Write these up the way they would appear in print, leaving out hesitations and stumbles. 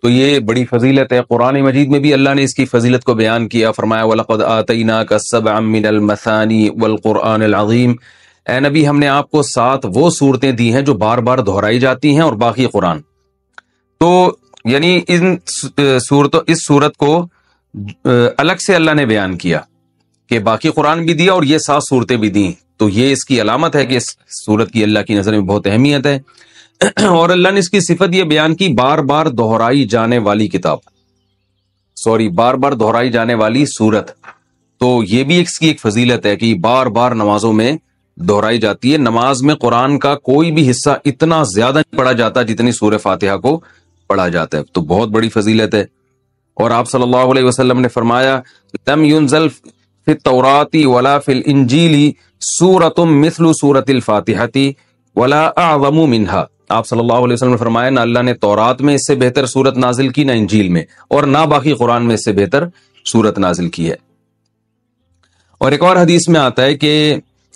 تو یہ بڑی فضیلت ہے۔ قرآن مجید میں بھی اللہ نے اس کی فضیلت کو بیان کیا، فرمایا وَلَقَدْ آتَيْنَاكَ سَبْعًا مِّنَ الْمَثَانِي وَالْقُرْآنِ الْعَظِيمِ، اے نبی ہم نے آپ کو 7 وہ صورتیں دی ہیں جو بار بار دہرائی جاتی ہیں، اور باقی قرآن۔ تو یعنی اس صورت کو الگ سے اللہ نے بیان کیا کہ باقی قرآن بھی دیا اور یہ 7 صورتیں بھی دیں، تو یہ اس کی علامت ہے کہ اس صورت کی اللہ کی نظر میں بہت اہمیت ہے۔ اور اللہ نے اس کی صفت یہ بیان کی، بار بار دہرائی جانے والی کتاب، بار بار دہرائی جانے والی صورت، تو یہ بھی اس کی ایک فضیلت ہے کہ بار بار نمازوں میں دہرائی جاتی ہے۔ نماز میں قرآن کا کوئی بھی حصہ اتنا زیادہ نہیں پڑھا جاتا جتنی سورہ فاتحہ کو پڑھا جاتا ہے، تو بہت بڑی فضیلت ہے۔ اور آپ صلی اللہ علیہ وسلم نے فرمایا لم ينزل فی التوراۃ ولا فی الانجیل سورۃ مثل سورۃ الفاتحہ ولا اعظم منها، آپ صلی اللہ علیہ وسلم نے فرمایا نہ اللہ نے تورات میں اس سے بہتر سورت نازل کی، نہ انجیل میں، اور نہ باقی قرآن میں اس سے بہتر سورت نازل کی ہے۔ اور ایک اور حدیث میں آتا ہے کہ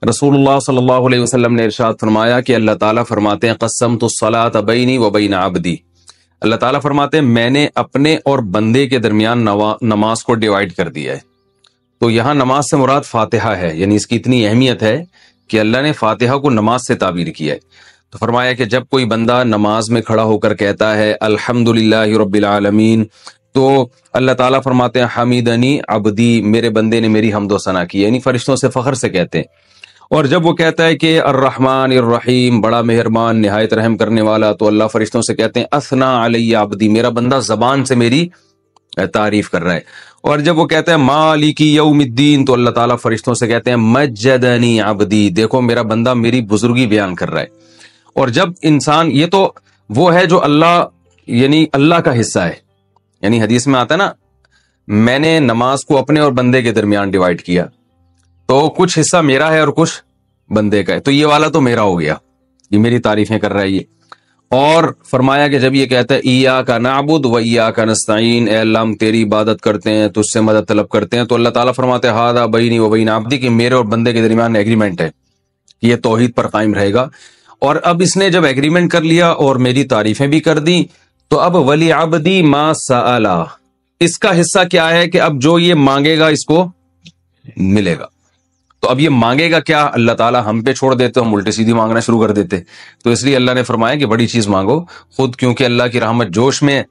رسول اللہ صلی اللہ علیہ وسلم نے ارشاد فرمایا کہ اللہ تعالیٰ فرماتے ہیں قسمت الصلاۃ بینی و بین عبدی، اللہ تعالیٰ فرماتے ہیں میں نے اپنے اور بندے کے درمیان نماز کو ڈیوائیڈ کر دیا ہے۔ تو یہاں نماز سے مراد فاتحہ ہے، یعنی اس کی اتنی اہمیت ہے کہ اللہ نے فاتحہ کو نماز سے تعبیر کیا ہے۔ تو فرمایا کہ جب کوئی بندہ نماز میں کھڑا ہو کر کہتا ہے الحمدللہ رب العالمین، تو اللہ تعالیٰ فرماتے ہیں حمیدنی عبدی، میرے بندے نے میری حمد و ثنا کی، یعنی فرشتوں سے فخر سے کہتے ہیں۔ اور جب وہ کہتا ہے کہ الرحمن الرحیم، بڑا مہربان نہایت رحم کرنے والا، تو اللہ فرشتوں سے کہتے ہیں اثنا علی عبدی، میرا بندہ زبان سے میری تعریف کر رہا ہے۔ اور جب وہ کہتا ہے مالک یوم الدین، تو اللہ تعالیٰ فرشتوں سے کہتے ہیں مجدنی عبدی، دیکھو میرا بندہ میری بزرگی بیان کر رہا ہے۔ اور جب انسان، یہ تو وہ ہے جو اللہ یعنی اللہ کا حصہ ہے، یعنی حدیث میں آتا ہے نا میں نے نماز کو اپنے اور بندے کے درمیان ڈیوائیڈ کیا، تو کچھ حصہ میرا ہے اور کچھ بندے کا ہے، تو یہ والا تو میرا ہو گیا، یہ میری تعریفیں کر رہا ہے یہ۔ اور فرمایا کہ جب یہ کہتا ہے ایاک نعبد و ایاک نستعین، اے اللہ ہم تیری عبادت کرتے ہیں، تجھ سے مدد طلب کرتے ہیں، تو اللہ تعالیٰ فرماتے ہیں ھذا بینی و بین عبدی، کہ میرے اور بندے کے درمیان ایگریمنٹ ہے کہ یہ توحید پر قائم رہے گا۔ اور اب اس نے جب ایگریمنٹ کر لیا اور میری تعریفیں بھی کر دی، تو اب ولی عبدی ما سأل، اس کا حصہ کیا ہے کہ اب جو یہ مانگے گا اس کو ملے گا۔ تو اب یہ مانگے گا کیا، اللہ تعالیٰ ہم پہ چھوڑ دیتے، ہم الٹی سیدھی مانگنا شروع کر دیتے، تو اس لیے اللہ نے فرمایا کہ بڑی چیز مانگو خود، کیونکہ اللہ کی رحمت جوش میں،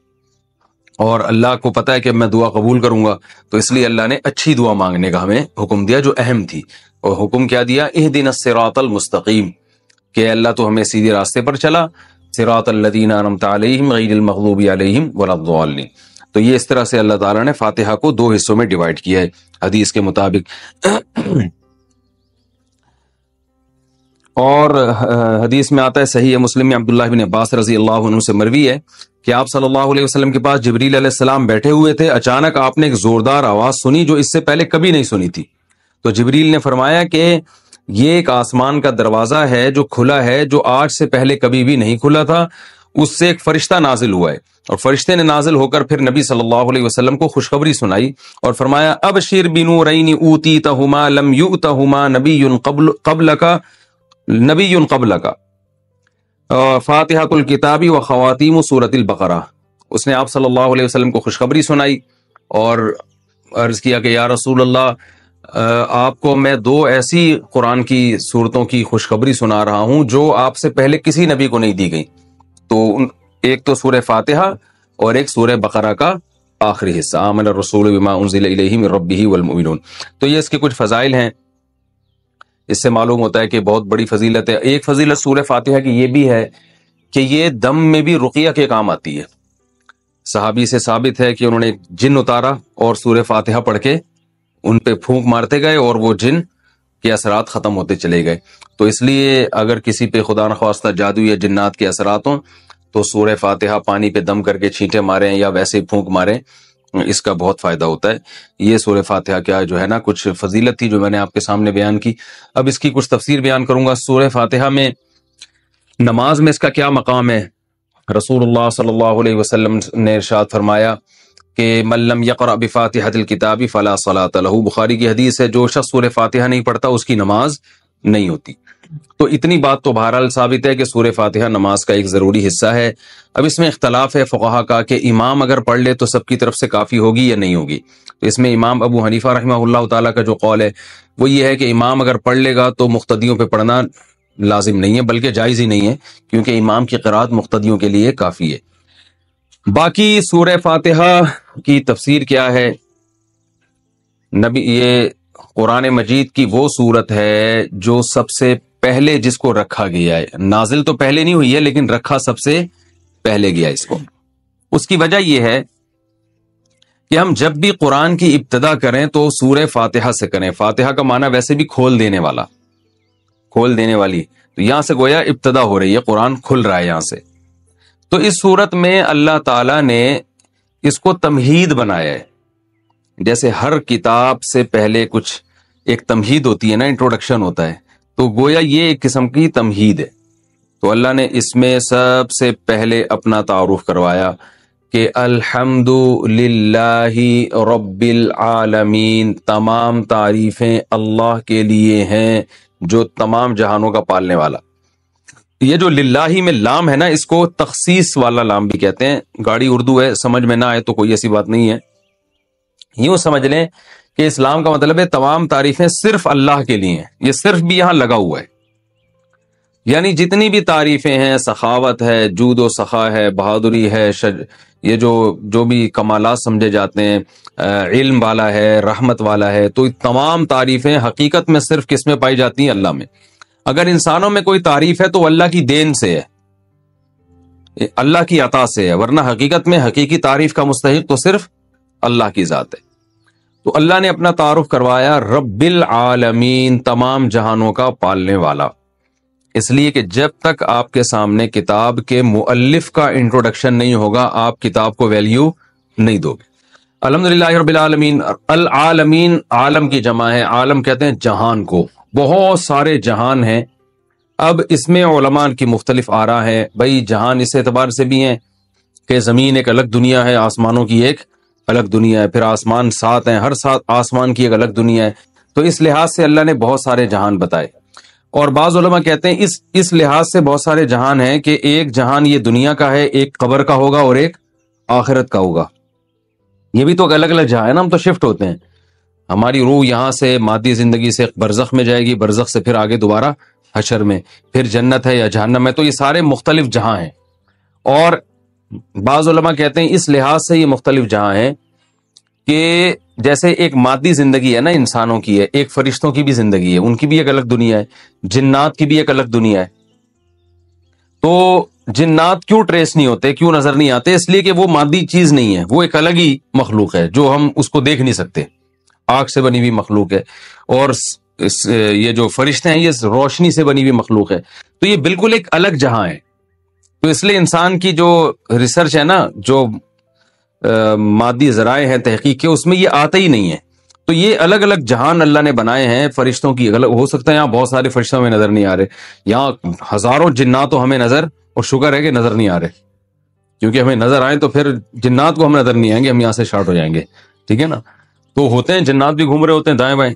اور اللہ کو پتا ہے کہ میں دعا قبول کروں گا، تو اس لیے اللہ نے اچھی دعا مانگنے کا ہمیں حکم دیا جو اہم تھی۔ اور حکم کیا دیا، اہدنا الصراط المستقیم، کہ اللہ تو ہمیں سیدھے راستے پر چلا، صراط الذین انعمت علیہم غیر المغضوب علیہم ولا الضالین۔ تو یہ اس طرح سے اللہ تعالیٰ نے فاتحہ کو 2 حصوں میں ڈیوائیڈ کیا ہے حدیث کے مطابق۔ اور حدیث میں آتا ہے صحیح مسلم میں عبداللہ بن عباس رضی اللہ عنہ سے مروی ہے کہ آپ صلی اللہ علیہ وسلم کے پاس جبریل علیہ السلام بیٹھے ہوئے تھے، اچانک آپ نے ایک زوردار آواز سنی جو اس سے پہلے کبھی نہیں سنی تھی۔ تو جبریل نے فرمایا کہ یہ ایک آسمان کا دروازہ ہے جو کھلا ہے، جو آج سے پہلے کبھی بھی نہیں کھلا تھا، اس سے ایک فرشتہ نازل ہوا ہے، اور فرشتے نے نازل ہو کر پھر نبی صلی اللہ علیہ وسلم کو خوشخبری سنائی اور فرمایا ابشر بنورین اوتیتہما لم یؤتہما نبی قبلک فاتحۃ الکتاب و خواتیم سورۃ البقرہ۔ اس نے آپ صلی اللہ علیہ وسلم کو خوشخبری سنائی اور عرض کیا کہ یا رسول اللہ، آپ کو میں 2 ایسی قرآن کی صورتوں کی خوشخبری سنا رہا ہوں جو آپ سے پہلے کسی نبی کو نہیں دی گئی، تو ایک تو سورہ فاتحہ اور ایک سورہ بقرہ کا آخری حصہ، آمن الرسول بما انزل الیہ من ربہ والمؤمنون۔ تو یہ اس کے کچھ فضائل ہیں، اس سے معلوم ہوتا ہے کہ بہت بڑی فضیلت ہے۔ ایک فضیلت سورہ فاتحہ کی یہ بھی ہے کہ یہ دم میں بھی رقیہ کے کام آتی ہے۔ صحابی سے ثابت ہے کہ انہوں نے جن اتارا اور سورہ فاتحہ پڑھ کے ان پہ پھونک مارتے گئے اور وہ جن کے اثرات ختم ہوتے چلے گئے۔ تو اس لیے اگر کسی پہ خدا نخواستہ جادو یا جنات کے اثرات ہوں تو سورہ فاتحہ پانی پہ دم کر کے چھینٹے ماریں یا ویسے پھونک ماریں، اس کا بہت فائدہ ہوتا ہے۔ یہ سورہ فاتحہ کیا جو ہے نا کچھ فضیلت تھی جو میں نے آپ کے سامنے بیان کی۔ اب اس کی کچھ تفسیر بیان کروں گا۔ سورہ فاتحہ میں نماز میں اس کا کیا مقام ہے؟ رسول اللہ صلی اللہ علیہ وسلم نے ارشاد فرمایا کہ من لم یقرأ بفاتحۃ الکتاب فلا صلاۃ لہ، بخاری کی حدیث ہے، جو شخص سورہ فاتحہ نہیں پڑھتا اس کی نماز نہیں ہوتی۔ تو اتنی بات تو بہرحال ثابت ہے کہ سورہ فاتحہ نماز کا ایک ضروری حصہ ہے۔ اب اس میں اختلاف ہے فقہا کا کہ امام اگر پڑھ لے تو سب کی طرف سے کافی ہوگی یا نہیں ہوگی۔ تو اس میں امام ابو حنیفہ رحمہ اللہ تعالیٰ کا جو قول ہے وہ یہ ہے کہ امام اگر پڑھ لے گا تو مقتدیوں پہ پڑھنا لازم نہیں ہے، بلکہ جائز ہی نہیں ہے، کیونکہ امام کی قرات مقتدیوں کے لیے کافی ہے۔ باقی سورہ فاتحہ کی تفسیر کیا ہے؟ یہ قرآن مجید کی وہ سورت ہے جو سب سے پہلے جس کو رکھا گیا ہے، نازل تو پہلے نہیں ہوئی ہے لیکن رکھا سب سے پہلے گیا اس کو۔ اس کی وجہ یہ ہے کہ ہم جب بھی قرآن کی ابتدا کریں تو سورہ فاتحہ سے کریں۔ فاتحہ کا معنی ویسے بھی کھول دینے والا، کھول دینے والی، تو یہاں سے گویا ابتدا ہو رہی ہے، قرآن کھل رہا ہے یہاں سے۔ تو اس صورت میں اللہ تعالیٰ نے اس کو تمہید بنایا ہے، جیسے ہر کتاب سے پہلے کچھ ایک تمہید ہوتی ہے نا، انٹروڈکشن ہوتا ہے، تو گویا یہ ایک قسم کی تمہید ہے۔ تو اللہ نے اس میں سب سے پہلے اپنا تعارف کروایا کہ الحمد للہ رب العالمین، تمام تعریفیں اللہ کے لیے ہیں جو تمام جہانوں کا پالنے والا۔ یہ جو للہ میں لام ہے نا، اس کو تخصیص والا لام بھی کہتے ہیں۔ گاڑی اردو ہے، سمجھ میں نہ آئے تو کوئی ایسی بات نہیں ہے، یوں سمجھ لیں کہ اسلام کا مطلب ہے تمام تعریفیں صرف اللہ کے لیے ہیں۔ یہ صرف بھی یہاں لگا ہوا ہے، یعنی جتنی بھی تعریفیں ہیں، سخاوت ہے، جود و سخا ہے، بہادری ہے، یہ جو بھی کمالات سمجھے جاتے ہیں، علم والا ہے، رحمت والا ہے، تو تمام تعریفیں حقیقت میں صرف کس میں پائی جاتی ہیں؟ اللہ میں۔ اگر انسانوں میں کوئی تعریف ہے تو وہ اللہ کی دین سے ہے، اللہ کی عطا سے ہے، ورنہ حقیقت میں حقیقی تعریف کا مستحق تو صرف اللہ کی ذات ہے۔ تو اللہ نے اپنا تعارف کروایا رب العالمین، تمام جہانوں کا پالنے والا، اس لیے کہ جب تک آپ کے سامنے کتاب کے مؤلف کا انٹروڈکشن نہیں ہوگا آپ کتاب کو ویلیو نہیں دو گے۔ الحمدللہ رب العالمین، العالمین عالم کی جمع ہے، عالم کہتے ہیں جہان کو، بہت سارے جہان ہیں۔ اب اس میں علماء کی مختلف آراء ہیں، بھئی جہان اس اعتبار سے بھی ہیں کہ زمین ایک الگ دنیا ہے، آسمانوں کی ایک الگ دنیا ہے، پھر آسمان 7 ہیں، ہر 7 آسمان کی ایک الگ دنیا ہے، تو اس لحاظ سے اللہ نے بہت سارے جہان بتائے۔ اور بعض علماء کہتے ہیں اس لحاظ سے بہت سارے جہان ہیں کہ ایک جہان یہ دنیا کا ہے، ایک قبر کا ہوگا اور ایک آخرت کا ہوگا۔ یہ بھی تو الگ الگ جہاں ہے نا، ہم تو شفٹ ہوتے ہیں، ہماری روح یہاں سے مادی زندگی سے برزخ میں جائے گی، برزخ سے پھر آگے دوبارہ حشر میں، پھر جنت ہے یا جہنم ہے، تو یہ سارے مختلف جہاں ہیں۔ اور بعض علماء کہتے ہیں اس لحاظ سے یہ مختلف جہاں ہیں کہ جیسے ایک مادی زندگی ہے نا انسانوں کی ہے، ایک فرشتوں کی بھی زندگی ہے، ان کی بھی ایک الگ دنیا ہے، جنات کی بھی ایک الگ دنیا ہے۔ تو جنات کیوں ٹریس نہیں ہوتے، کیوں نظر نہیں آتے؟ اس لیے کہ وہ مادی چیز نہیں ہے، وہ ایک الگ ہی مخلوق ہے جو ہم اس کو دیکھ نہیں سکتے، آگ سے بنی ہوئی مخلوق ہے، اور یہ جو فرشتے ہیں یہ روشنی سے بنی ہوئی مخلوق ہے، تو یہ بالکل ایک الگ جہاں ہے۔ تو اس لیے انسان کی جو ریسرچ ہے نا، جو مادی ذرائع ہیں تحقیق کے، اس میں یہ آتا ہی نہیں ہے۔ تو یہ الگ الگ جہان اللہ نے بنائے ہیں فرشتوں کی، الگ ہو سکتا ہے یہاں بہت سارے فرشتوں میں نظر نہیں آ رہے، یہاں ہزاروں جنات تو ہمیں نظر، اور شکر ہے کہ نظر نہیں آ رہے، کیونکہ ہمیں نظر آئے تو پھر جنات کو ہم نظر نہیں آئیں گے، ہم یہاں سے شارٹ ہو جائیں گے، ٹھیک ہے نا۔ تو ہوتے ہیں جنات بھی گھوم رہے ہوتے ہیں دائیں بائیں۔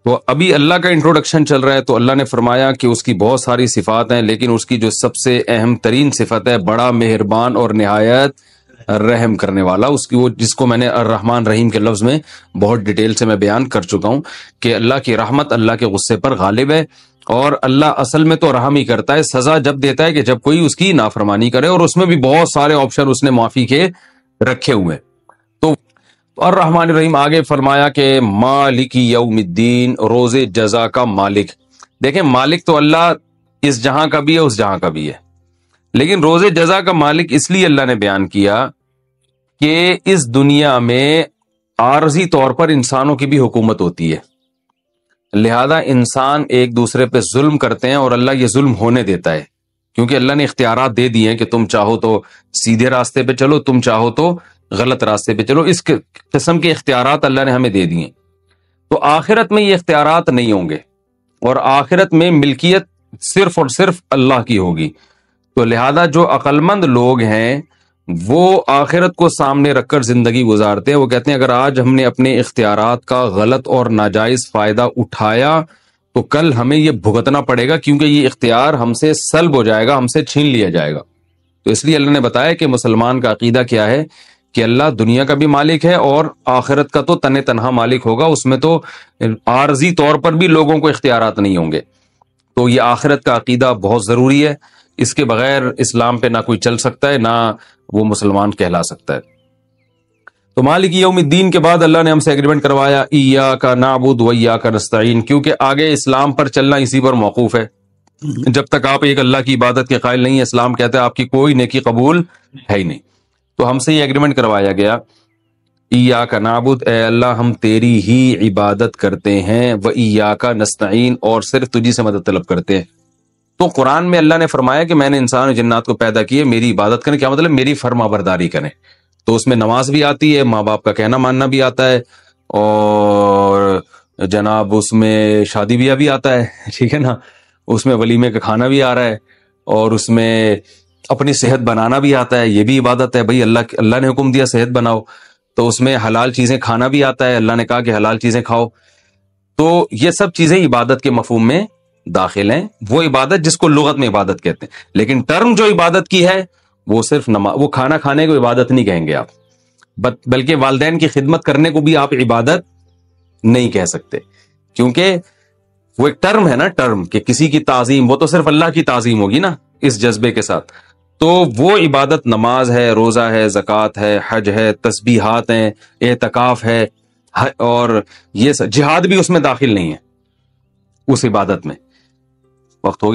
تو ابھی اللہ کا انٹروڈکشن چل رہا ہے، تو اللہ نے فرمایا کہ اس کی بہت ساری صفات ہیں، لیکن اس کی جو سب سے اہم ترین صفت ہے، بڑا مہربان اور نہایت رحم کرنے والا، اس کی وہ جس کو میں نے الرحمن رحیم کے لفظ میں بہت ڈیٹیل سے میں بیان کر چکا ہوں کہ اللہ کی رحمت اللہ کے غصے پر غالب ہے، اور اللہ اصل میں تو رحم ہی کرتا ہے، سزا جب دیتا ہے کہ جب کوئی اس کی نافرمانی کرے، اور اس میں بھی بہت سارے آپشن اس نے معافی کے رکھے ہوئے۔ تو الرحمن الرحیم آگے فرمایا کہ مالک یوم الدین، روز جزا کا مالک۔ دیکھیں مالک تو اللہ اس جہاں کا بھی ہے، اس جہاں کا بھی ہے، لیکن روز جزا کا مالک اس لیے اللہ نے بیان کیا کہ اس دنیا میں عارضی طور پر انسانوں کی بھی حکومت ہوتی ہے، لہذا انسان ایک دوسرے پہ ظلم کرتے ہیں، اور اللہ یہ ظلم ہونے دیتا ہے، کیونکہ اللہ نے اختیارات دے دیے ہیں کہ تم چاہو تو سیدھے راستے پہ چلو، تم چاہو تو غلط راستے پہ چلو، اس قسم کے اختیارات اللہ نے ہمیں دے دیے۔ تو آخرت میں یہ اختیارات نہیں ہوں گے، اور آخرت میں ملکیت صرف اور صرف اللہ کی ہوگی۔ تو لہذا جو عقل مند لوگ ہیں وہ آخرت کو سامنے رکھ کر زندگی گزارتے ہیں، وہ کہتے ہیں اگر آج ہم نے اپنے اختیارات کا غلط اور ناجائز فائدہ اٹھایا تو کل ہمیں یہ بھگتنا پڑے گا، کیونکہ یہ اختیار ہم سے سلب ہو جائے گا، ہم سے چھین لیا جائے گا۔ تو اس لیے اللہ نے بتایا کہ مسلمان کا عقیدہ کیا ہے کہ اللہ دنیا کا بھی مالک ہے اور آخرت کا تو تن تنہا مالک ہوگا، اس میں تو عارضی طور پر بھی لوگوں کو اختیارات نہیں ہوں گے۔ تو یہ آخرت کا عقیدہ بہت ضروری ہے، اس کے بغیر اسلام پہ نہ کوئی چل سکتا ہے، نہ وہ مسلمان کہلا سکتا ہے۔ تو مالک یوم الدین کے بعد اللہ نے ہم سے ایگریمنٹ کروایا ایاک نعبد و ایاک نستعین، کیونکہ آگے اسلام پر چلنا اسی پر موقوف ہے۔ جب تک آپ ایک اللہ کی عبادت کے قائل نہیں، اسلام کہتا ہے آپ کی کوئی نیکی قبول ہے ہی نہیں۔ تو ہم سے یہ ایگریمنٹ کروایا گیا ایاک نعبد، اے اللہ ہم تیری ہی عبادت کرتے ہیں، و ایاک نستعین، اور صرف تجھی سے مدد طلب کرتے ہیں۔ تو قرآن میں اللہ نے فرمایا کہ میں نے انسان و جنات کو پیدا کیے میری عبادت کریں، کیا مطلب میری فرما برداری کریں۔ تو اس میں نماز بھی آتی ہے، ماں باپ کا کہنا ماننا بھی آتا ہے، اور جناب اس میں شادی بیاہ بھی آتا ہے، ٹھیک ہے نا، اس میں ولیمے کا کھانا بھی آ رہا ہے، اور اس میں اپنی صحت بنانا بھی آتا ہے، یہ بھی عبادت ہے بھائی، اللہ نے حکم دیا صحت بناؤ، تو اس میں حلال چیزیں کھانا بھی آتا ہے، اللہ نے کہا کہ حلال چیزیں کھاؤ۔ تو یہ سب چیزیں عبادت کے مفہوم میں داخل ہیں، وہ عبادت جس کو لغت میں عبادت کہتے ہیں، لیکن ٹرم جو عبادت کی ہے وہ صرف وہ کھانا کھانے کو عبادت نہیں کہیں گے آپ، بلکہ والدین کی خدمت کرنے کو بھی آپ عبادت نہیں کہہ سکتے، کیونکہ وہ ایک ٹرم ہے نا، ٹرم کہ کسی کی تعظیم، وہ تو صرف اللہ کی تعظیم ہوگی نا اس جذبے کے ساتھ۔ تو وہ عبادت نماز ہے، روزہ ہے، زکوٰۃ ہے، حج ہے، تسبیحات ہیں، اعتکاف ہے، اور یہ جہاد بھی اس میں داخل نہیں ہے، اس عبادت میں۔ وقت ہو